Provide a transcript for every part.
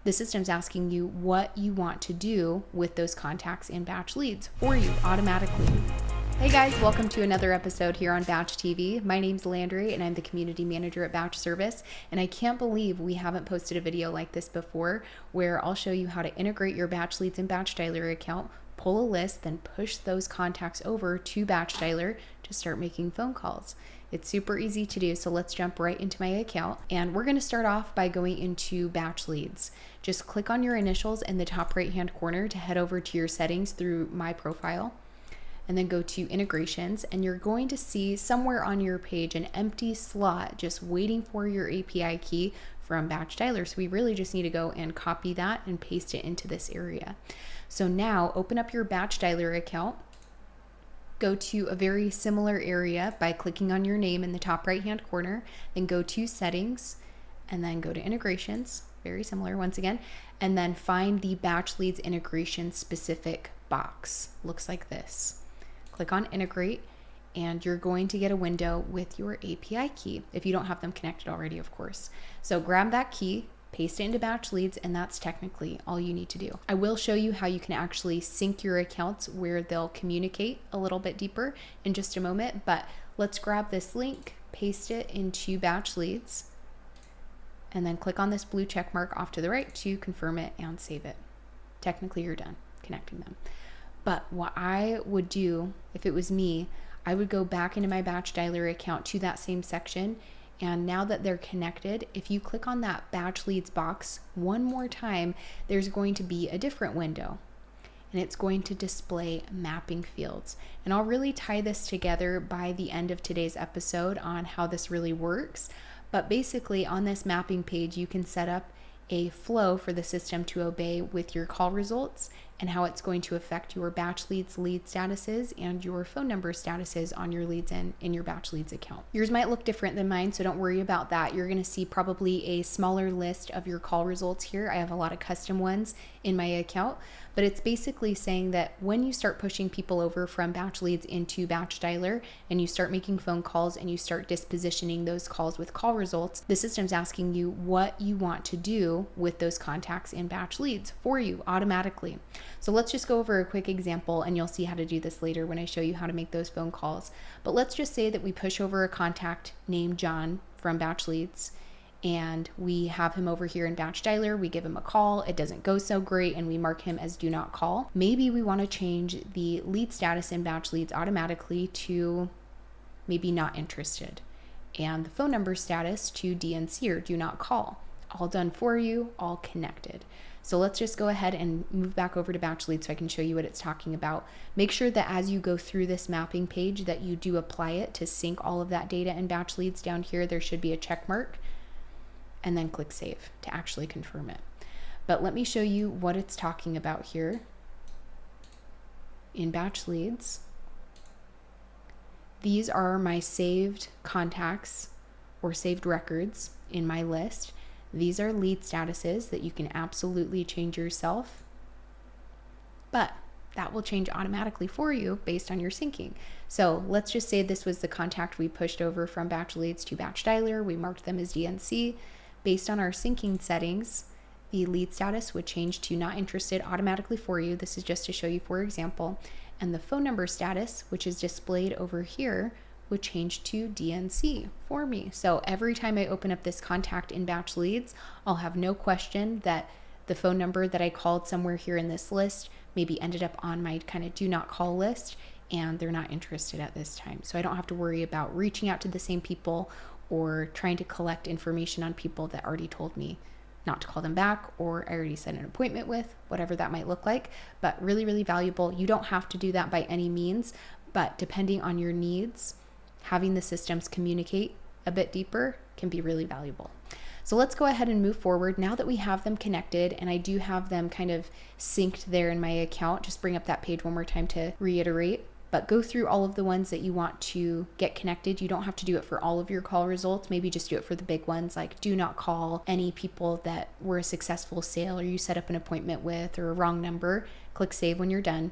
The system's asking you what you want to do with those contacts in batch leads for you automatically. Hey guys, welcome to another episode here on Batch TV. My name's Landry and I'm the community manager at Batch Service, and I can't believe we haven't posted a video like this before where I'll show you how to integrate your BatchLeads and BatchDialer account, pull a list, then push those contacts over to BatchDialer to start making phone calls. It's super easy to do, so let's jump right into my account. And we're going to start off by going into BatchLeads. Just click on your initials in the top right hand corner to head over to your settings through My Profile, and then go to integrations, and you're going to see somewhere on your page an empty slot just waiting for your API key from BatchDialer. So we really just need to go and copy that and paste it into this area. So now open up your BatchDialer account, go to a very similar area by clicking on your name in the top right hand corner, then go to settings and then go to integrations, very similar once again, and then find the BatchLeads integration specific box. Looks like this. Click on integrate, and you're going to get a window with your API key if you don't have them connected already, of course. So grab that key, paste it into BatchLeads, and that's technically all you need to do. I will show you how you can actually sync your accounts where they'll communicate a little bit deeper in just a moment, but let's grab this link, paste it into BatchLeads, and then click on this blue check mark off to the right to confirm it and save it. Technically, you're done connecting them. But what I would do if it was me, I would go back into my BatchDialer account to that same section. And now that they're connected, if you click on that BatchLeads box one more time, there's going to be a different window, and it's going to display mapping fields. And I'll really tie this together by the end of today's episode on how this really works. But basically on this mapping page, you can set up a flow for the system to obey with your call results and how it's going to affect your BatchLeads lead statuses and your phone number statuses on your leads in your BatchLeads account. Yours might look different than mine, so don't worry about that. You're going to see probably a smaller list of your call results here. I have a lot of custom ones in my account, but it's basically saying that when you start pushing people over from BatchLeads into BatchDialer and you start making phone calls and you start dispositioning those calls with call results, the system's asking you what you want to do with those contacts in BatchLeads for you automatically. So let's just go over a quick example, and you'll see how to do this later when I show you how to make those phone calls. But let's just say that we push over a contact named John from BatchLeads, and we have him over here in BatchDialer. We give him a call, it doesn't go so great, and we mark him as do not call. Maybe we want to change the lead status in BatchLeads automatically to maybe not interested, and the phone number status to DNC or do not call. All done for you, all connected. So let's just go ahead and move back over to BatchLeads so I can show you what it's talking about. Make sure that as you go through this mapping page that you do apply it to sync all of that data in BatchLeads. Down here, there should be a check mark, and then click save to actually confirm it. But let me show you what it's talking about here in BatchLeads. These are my saved contacts or saved records in my list. These are lead statuses that you can absolutely change yourself, but that will change automatically for you based on your syncing. So let's just say this was the contact we pushed over from BatchLeads to BatchDialer. We marked them as DNC. Based on our syncing settings, the lead status would change to not interested automatically for you. This is just to show you for example. And the phone number status, which is displayed over here, would change to DNC for me. So every time I open up this contact in BatchLeads, I'll have no question that the phone number that I called somewhere here in this list maybe ended up on my kind of do not call list, and they're not interested at this time. So I don't have to worry about reaching out to the same people or trying to collect information on people that already told me not to call them back, or I already set an appointment with, whatever that might look like. But really, really valuable. You don't have to do that by any means, but depending on your needs, having the systems communicate a bit deeper can be really valuable. So let's go ahead and move forward. Now that we have them connected and I do have them kind of synced there in my account, just bring up that page one more time to reiterate, but go through all of the ones that you want to get connected. You don't have to do it for all of your call results. Maybe just do it for the big ones, like do not call any people that were a successful sale or you set up an appointment with, or a wrong number. Click save when you're done.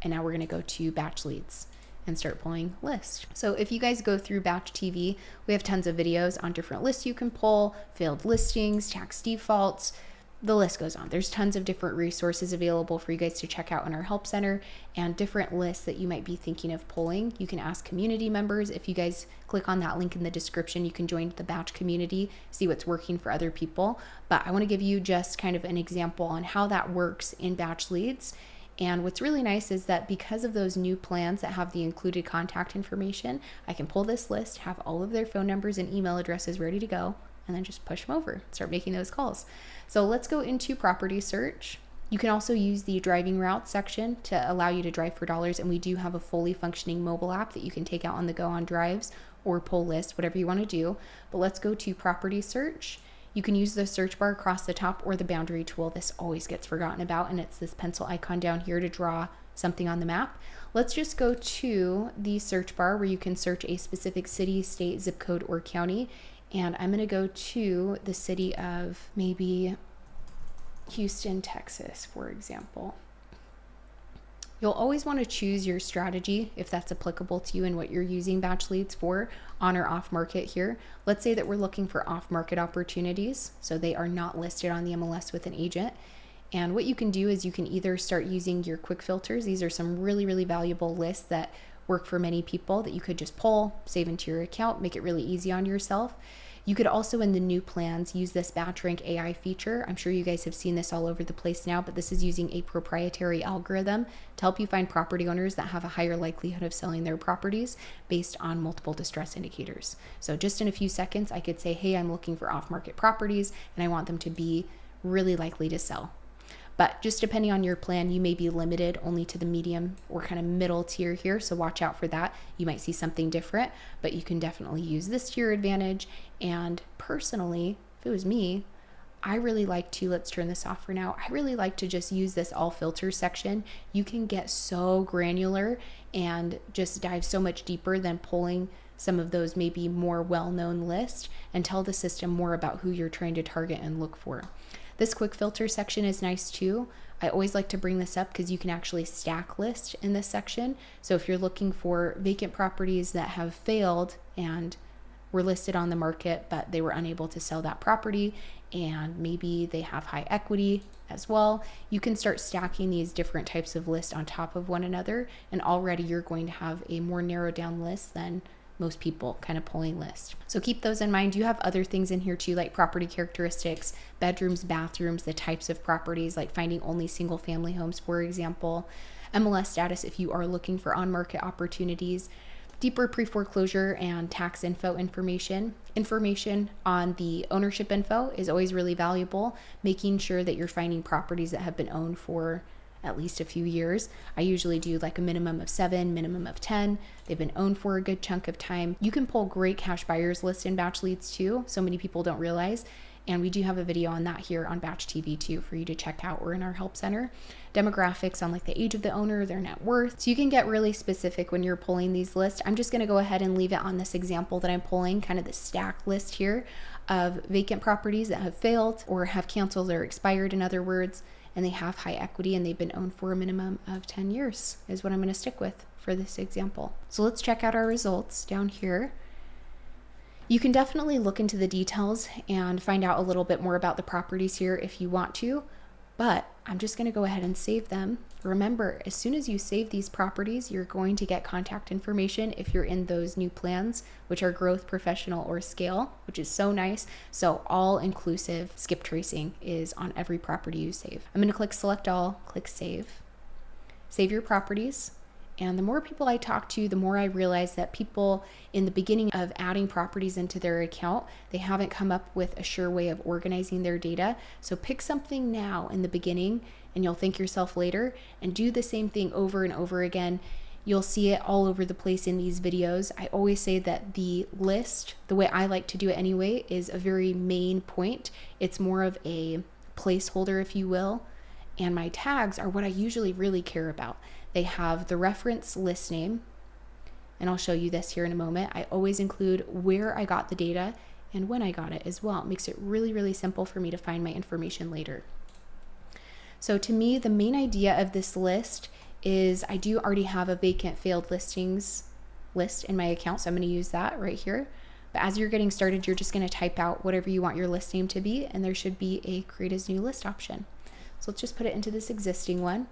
And now we're gonna go to BatchLeads and start pulling lists. So if you guys go through Batch TV, we have tons of videos on different lists you can pull, failed listings, tax defaults, the list goes on. There's tons of different resources available for you guys to check out in our help center, and different lists that you might be thinking of pulling. You can ask community members. If you guys click on that link in the description, you can join the Batch community, see what's working for other people. But I want to give you just kind of an example on how that works in BatchLeads. And what's really nice is that because of those new plans that have the included contact information, I can pull this list, have all of their phone numbers and email addresses ready to go, and then just push them over, start making those calls. So let's go into property search. You can also use the driving routes section to allow you to drive for dollars. And we do have a fully functioning mobile app that you can take out on the go on drives or pull lists, whatever you want to do. But let's go to property search. You can use the search bar across the top or the boundary tool. This always gets forgotten about, and it's this pencil icon down here to draw something on the map. Let's just go to the search bar where you can search a specific city, state, zip code, or county. And I'm going to go to the city of maybe Houston, Texas, for example. You'll always want to choose your strategy if that's applicable to you and what you're using BatchLeads for, on or off market here. Let's say that we're looking for off market opportunities, so they are not listed on the MLS with an agent. And what you can do is you can either start using your quick filters. These are some really, really valuable lists that work for many people that you could just pull, save into your account, make it really easy on yourself. You could also, in the new plans, use this batch rank AI feature. I'm sure you guys have seen this all over the place now, but this is using a proprietary algorithm to help you find property owners that have a higher likelihood of selling their properties based on multiple distress indicators. So just in a few seconds, I could say, hey, I'm looking for off-market properties and I want them to be really likely to sell. But just depending on your plan, you may be limited only to the medium or kind of middle tier here. So watch out for that. You might see something different, but you can definitely use this to your advantage. And personally, if it was me, I really like to, let's turn this off for now. I really like to just use this all filters section. You can get so granular and just dive so much deeper than pulling some of those maybe more well-known lists and tell the system more about who you're trying to target and look for. This quick filter section is nice too. I always like to bring this up because you can actually stack list in this section. So if you're looking for vacant properties that have failed and were listed on the market, but they were unable to sell that property, and maybe they have high equity as well, you can start stacking these different types of lists on top of one another. And already you're going to have a more narrowed down list than most people kind of pulling lists. So keep those in mind. You have other things in here too, like property characteristics, bedrooms, bathrooms, the types of properties, like finding only single family homes, for example, MLS status if you are looking for on-market opportunities, deeper pre-foreclosure and tax info information. Information on the ownership info is always really valuable, making sure that you're finding properties that have been owned for at least a few years. I usually do like a minimum of 7, minimum of 10. They've been owned for a good chunk of time. You can pull great cash buyers lists in BatchLeads too. So many people don't realize. And we do have a video on that here on Batch TV too for you to check out or in our help center. Demographics on like the age of the owner, their net worth. So you can get really specific when you're pulling these lists. I'm just gonna go ahead and leave it on this example that I'm pulling, kind of the stack list here of vacant properties that have failed or have canceled or expired, in other words, and they have high equity and they've been owned for a minimum of 10 years is what I'm going to stick with for this example. So let's check out our results down here. You can definitely look into the details and find out a little bit more about the properties here if you want to, but I'm just going to go ahead and save them. Remember, as soon as you save these properties, you're going to get contact information if you're in those new plans, which are growth, professional, or scale, which is so nice. So all inclusive skip tracing is on every property you save. I'm going to click select all, click save, save your properties. And the more people I talk to, the more I realize that people in the beginning of adding properties into their account, they haven't come up with a sure way of organizing their data. So pick something now in the beginning and you'll thank yourself later, and do the same thing over and over again. You'll see it all over the place in these videos. I always say that the list, the way I like to do it anyway, is a very main point. It's more of a placeholder, if you will. And my tags are what I usually really care about. They have the reference list name, and I'll show you this here in a moment. I always include where I got the data and when I got it as well. It makes it really, really simple for me to find my information later. So to me, the main idea of this list is I do already have a vacant failed listings list in my account, so I'm going to use that right here. But as you're getting started, you're just going to type out whatever you want your list name to be, and there should be a create as new list option. So let's just put it into this existing one.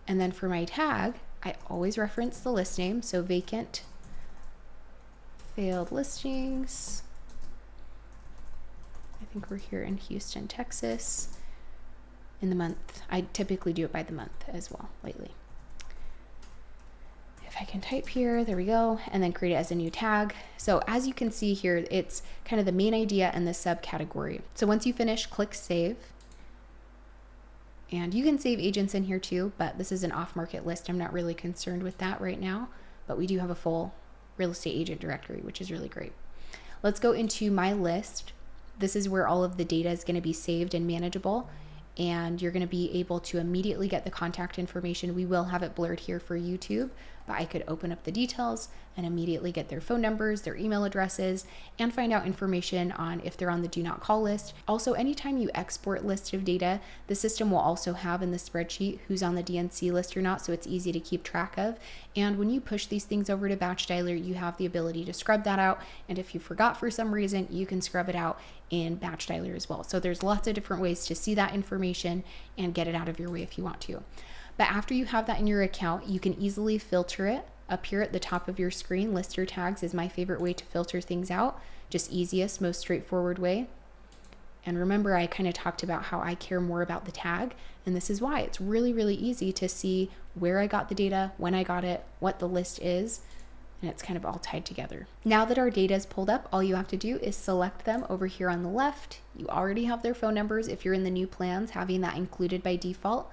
And then for my tag, I always reference the list name. So vacant, failed listings. I think we're here in Houston, Texas. In the month, I typically do it by the month as well lately. If I can type here, there we go, and then create it as a new tag. So as you can see here, it's kind of the main idea and the subcategory. So once you finish, click save. And you can save agents in here too, but this is an off-market list. I'm not really concerned with that right now, but we do have a full real estate agent directory, which is really great. Let's go into my list. This is where all of the data is going to be saved and manageable, and you're going to be able to immediately get the contact information. We will have it blurred here for YouTube, but I could open up the details and immediately get their phone numbers, their email addresses, and find out information on if they're on the do not call list. Also, anytime you export list of data, the system will also have in the spreadsheet who's on the DNC list or not, so it's easy to keep track of. And when you push these things over to BatchDialer, you have the ability to scrub that out. And if you forgot for some reason, you can scrub it out in BatchDialer as well. So there's lots of different ways to see that information and get it out of your way if you want to. But after you have that in your account, you can easily filter it. Up here at the top of your screen, list your tags is my favorite way to filter things out. Just easiest, most straightforward way. And remember, I kind of talked about how I care more about the tag, and this is why. It's really, really easy to see where I got the data, when I got it, what the list is, and it's kind of all tied together. Now that our data is pulled up, all you have to do is select them over here on the left. You already have their phone numbers if you're in the new plans, having that included by default.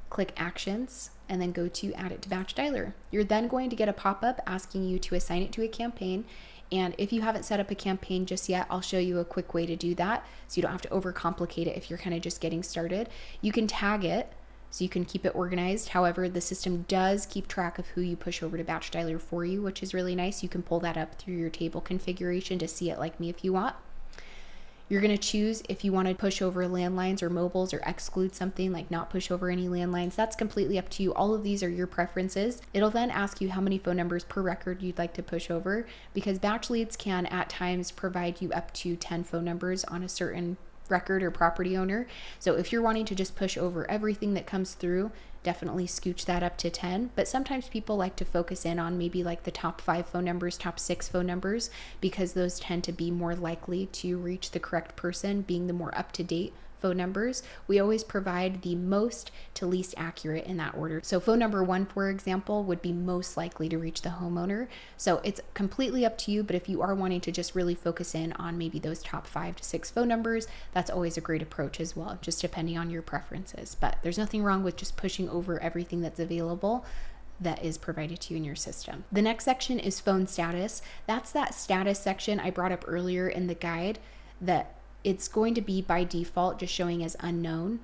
Click Actions, and then go to Add it to BatchDialer. You're then going to get a pop-up asking you to assign it to a campaign. And if you haven't set up a campaign just yet, I'll show you a quick way to do that so you don't have to overcomplicate it if you're kind of just getting started. You can tag it so you can keep it organized. However, the system does keep track of who you push over to BatchDialer for you, which is really nice. You can pull that up through your table configuration to see it like me if you want. You're going to choose if you want to push over landlines or mobiles or exclude something like not push over any landlines. That's completely up to you. All of these are your preferences. It'll then ask you how many phone numbers per record you'd like to push over, because BatchLeads can at times provide you up to 10 phone numbers on a certain record or property owner. So if you're wanting to just push over everything that comes through, definitely scooch that up to 10. But sometimes people like to focus in on maybe like the top 5 phone numbers, top 6 phone numbers, because those tend to be more likely to reach the correct person, being the more up-to-date phone numbers. We always provide the most to least accurate in that order. So phone number 1, for example, would be most likely to reach the homeowner. So it's completely up to you, but if you are wanting to just really focus in on maybe those top 5 to 6 phone numbers, that's always a great approach as well, just depending on your preferences. But there's nothing wrong with just pushing over everything that's available that is provided to you in your system. The next section is phone status. That's that status section I brought up earlier in the guide, that it's going to be by default just showing as unknown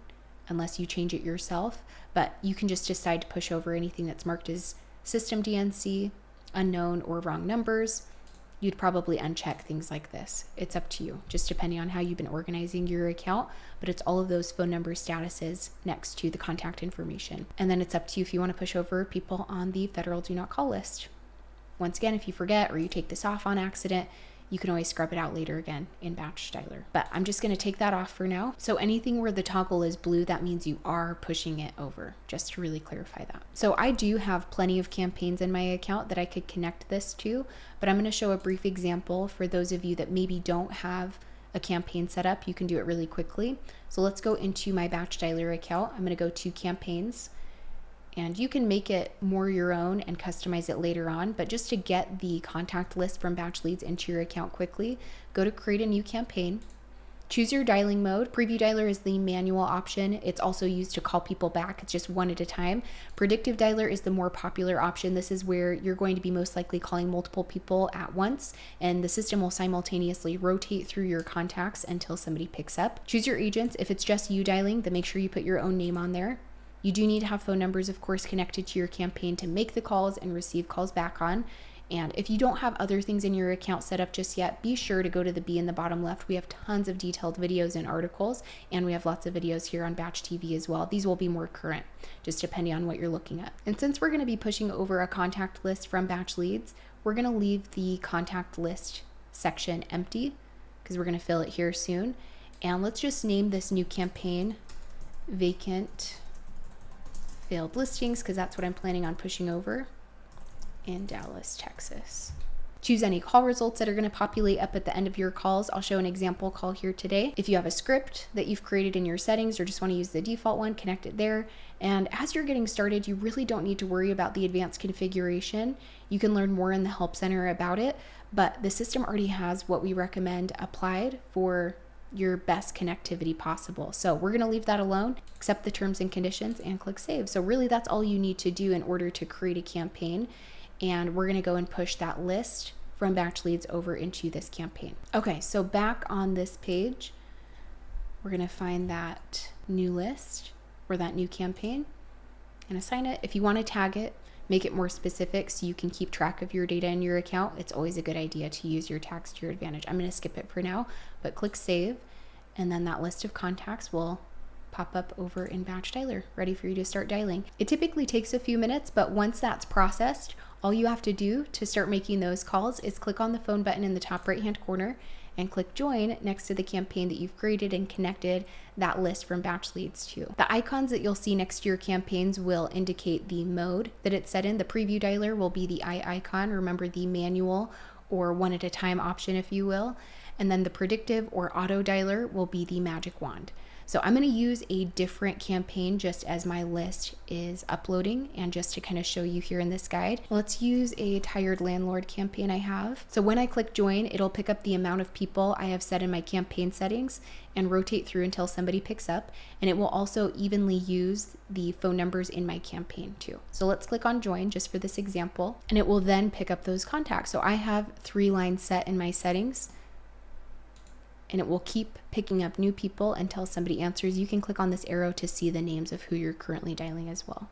unless you change it yourself, but you can just decide to push over anything that's marked as system DNC, unknown, or wrong numbers. You'd probably uncheck things like this. It's up to you, just depending on how you've been organizing your account, but it's all of those phone number statuses next to the contact information. And then it's up to you if you want to push over people on the federal do not call list. Once again, if you forget or you take this off on accident, you can always scrub it out later again in BatchDialer. But I'm just going to take that off for now. So anything where the toggle is blue, that means you are pushing it over, just to really clarify that. So I do have plenty of campaigns in my account that I could connect this to, but I'm going to show a brief example for those of you that maybe don't have a campaign set up. You can do it really quickly. So let's go into my BatchDialer account. I'm going to go to campaigns. And you can make it more your own and customize it later on. But just to get the contact list from BatchLeads into your account quickly, go to create a new campaign. Choose your dialing mode. Preview dialer is the manual option. It's also used to call people back. It's just one at a time. Predictive dialer is the more popular option. This is where you're going to be most likely calling multiple people at once, and the system will simultaneously rotate through your contacts until somebody picks up. Choose your agents. If it's just you dialing, then make sure you put your own name on there. You do need to have phone numbers, of course, connected to your campaign to make the calls and receive calls back on. And if you don't have other things in your account set up just yet, be sure to go to the B in the bottom left. We have tons of detailed videos and articles, and we have lots of videos here on Batch TV as well. These will be more current, just depending on what you're looking at. And since we're going to be pushing over a contact list from BatchLeads, we're going to leave the contact list section empty because we're going to fill it here soon. And let's just name this new campaign Vacant Failed Listings, because that's what I'm planning on pushing over in Dallas, Texas. Choose any call results that are going to populate up at the end of your calls. I'll show an example call here today. If you have a script that you've created in your settings or just want to use the default one, connect it there. And as you're getting started, you really don't need to worry about the advanced configuration. You can learn more in the Help Center about it, but the system already has what we recommend applied for your best connectivity possible. So we're going to leave that alone, accept the terms and conditions, and click save. So really that's all you need to do in order to create a campaign. And we're going to go and push that list from Batch Leads over into this campaign. Okay, so back on this page, we're going to find that new list or that new campaign and assign it. If you want to tag it, make it more specific so you can keep track of your data in your account. It's always a good idea to use your tags to your advantage. I'm going to skip it for now, but click save, and then that list of contacts will pop up over in BatchDialer, ready for you to start dialing. It typically takes a few minutes, but once that's processed, all you have to do to start making those calls is click on the phone button in the top right-hand corner and click join next to the campaign that you've created and connected that list from Batch Leads to. The icons that you'll see next to your campaigns will indicate the mode that it's set in. The preview dialer will be the eye icon. Remember the manual or one at a time option, if you will. And then the predictive or auto dialer will be the magic wand. So I'm going to use a different campaign just as my list is uploading and just to kind of show you here in this guide. Let's use a tired landlord campaign I have. So when I click join, it'll pick up the amount of people I have set in my campaign settings and rotate through until somebody picks up. And it will also evenly use the phone numbers in my campaign too. So let's click on join just for this example, and it will then pick up those contacts. So I have 3 lines set in my settings, and it will keep picking up new people until somebody answers. You can click on this arrow to see the names of who you're currently dialing as well.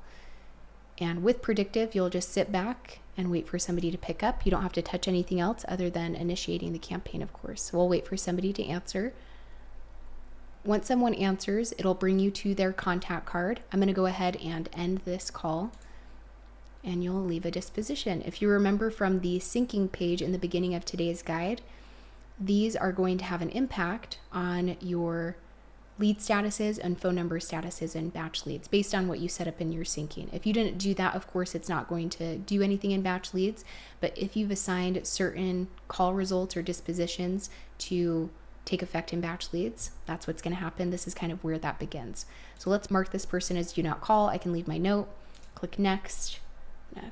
And with predictive, you'll just sit back and wait for somebody to pick up. You don't have to touch anything else other than initiating the campaign, of course. So we'll wait for somebody to answer. Once someone answers, it'll bring you to their contact card. I'm going to go ahead and end this call, and you'll leave a disposition. If you remember from the syncing page in the beginning of today's guide, these are going to have an impact on your lead statuses and phone number statuses in Batch Leads based on what you set up in your syncing. If you didn't do that, of course, it's not going to do anything in Batch Leads, but if you've assigned certain call results or dispositions to take effect in Batch Leads, that's what's going to happen. This is kind of where that begins. So let's mark this person as do not call. I can leave my note, click next,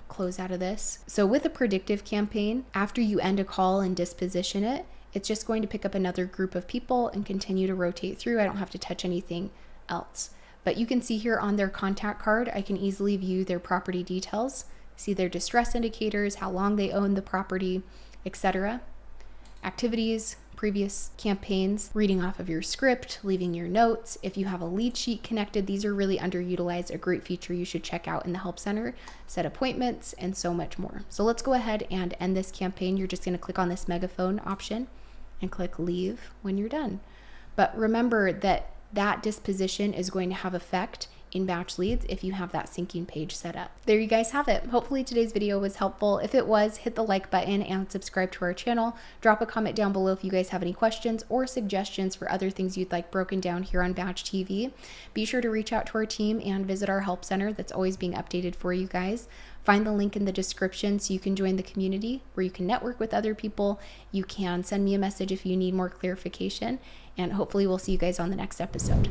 close out of this. So with a predictive campaign, after you end a call and disposition it, it's just going to pick up another group of people and continue to rotate through. I don't have to touch anything else. But you can see here on their contact card, I can easily view their property details, see their distress indicators, how long they own the property, etc. Activities, previous campaigns, reading off of your script, leaving your notes. If you have a lead sheet connected, these are really underutilized, a great feature you should check out in the Help Center, set appointments, and so much more. So let's go ahead and end this campaign. You're just going to click on this megaphone option and click leave when you're done. But remember that that disposition is going to have effect in Batch Leads if you have that syncing page set up. There you guys have it. Hopefully today's video was helpful. If it was, hit the like button and subscribe to our channel. Drop a comment down below if you guys have any questions or suggestions for other things you'd like broken down here on Batch TV. Be sure to reach out to our team and visit our Help Center that's always being updated for you guys. Find the link in the description so you can join the community where you can network with other people. You can send me a message if you need more clarification, and hopefully we'll see you guys on the next episode.